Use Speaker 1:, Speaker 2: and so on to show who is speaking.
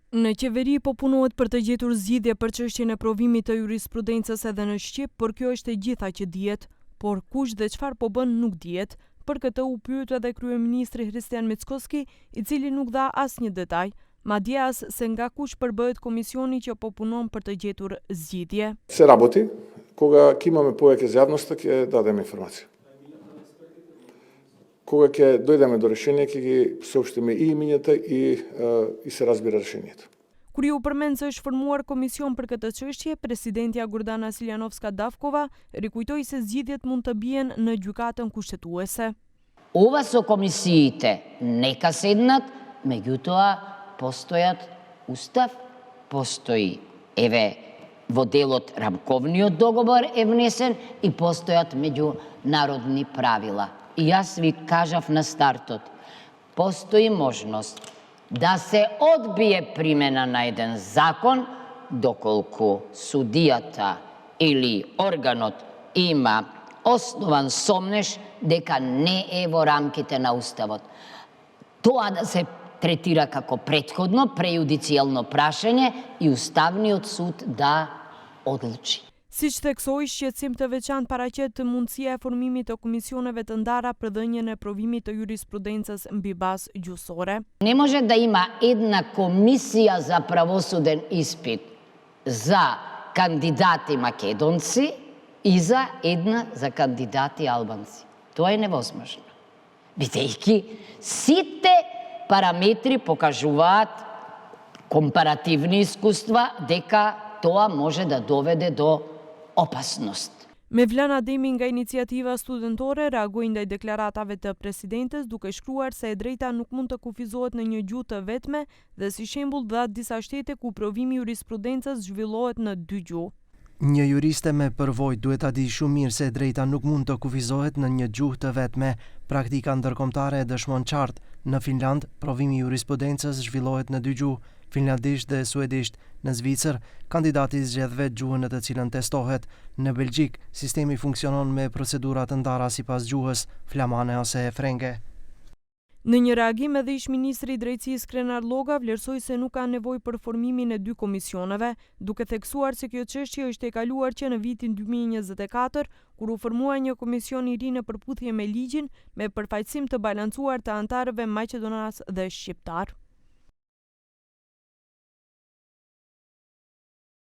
Speaker 1: Në qeveri po punohet për të gjetur zgjidhje për çështjen e provimit të jurisprudencës edhe në Shqip, por kjo është e gjitha që dihet, por kush dhe çfarë po bën nuk dihet. Për këtë u pyet edhe kryeministri Hristian Mickoski, i cili nuk dha asnjë detaj, madje as se nga kush përbëhet komisioni që po punon për të gjetur zgjidhje.
Speaker 2: Се работи, кога ќе имаме повеќе за јавноста ќе дадеме информација. Кога ќе дојдеме до решение, ќе ги соопштиме и имињата и се разбира решението.
Speaker 1: Kur ju përmend se është formuar komision për këtë çështje, presidentja Gordana Siljanovska-Davkova rikujtoi se zgjidhjet mund të bien në gjykatën kushtetuese.
Speaker 3: Ова со комисиите нека седнат, меѓутоа постојат устав, постои во делот рамковниот договор е внесен и постојат меѓународни правила. И јас ви кажав на стартот, постои можност да се одбие примена на еден закон доколку судијата или органот има основан сомнеш дека не е во рамките на Уставот. Тоа да се третира како претходно прејудицијално прашање и Уставниот суд да одлучи.
Speaker 1: Siç theksoi, shqetësim të veçantë paraqet mundësia e formimit të komisioneve të ndara për dhënien e provimit të jurisprudencës mbi bazë gjyqësore.
Speaker 3: Не може да има една комисија за правосуден испит за кандидати македонци и за една за кандидати албанци. Тоа е невозможно. Бидејќи сите параметри покажуваат компаративни искуства дека тоа може да доведе до opasnost.
Speaker 1: Mevlan Ademi nga iniciativa studentore reagoi ndaj deklaratave të presidentes duke shkruar se e drejta nuk mund të kufizohet në një gjuhë të vetme dhe si shembull dha disa shtete ku provimi jurisprudencës zhvillohet në 2 gjuhë.
Speaker 4: Një juriste me përvojë duhet ta di shumë mirë se e drejta nuk mund të kufizohet në një gjuhë të vetme. Praktika ndërkombëtare e dëshmon qartë. Në Finland, provimi jurisprudencës zhvillohet në 2 gjuhë, finlandisht dhe suedisht. Në Zvicër, kandidati zgjedh vetë gjuhën në të cilën testohet. Në Belgjik, sistemi funksionon me procedura të ndara sipas gjuhës, flamane ose frenge.
Speaker 1: Në një reagim edhe ish-ministri i drejtësisë Krenar Lloga vlerësoi se nuk ka nevojë për formimin e 2 komisioneve, duke theksuar se kjo çështje është e kaluar që në vitin 2024, kur u formua një komision i ri në përputhje me ligjin me përfaqësim të balancuar të anëtarëve maqedonas dhe shqiptar.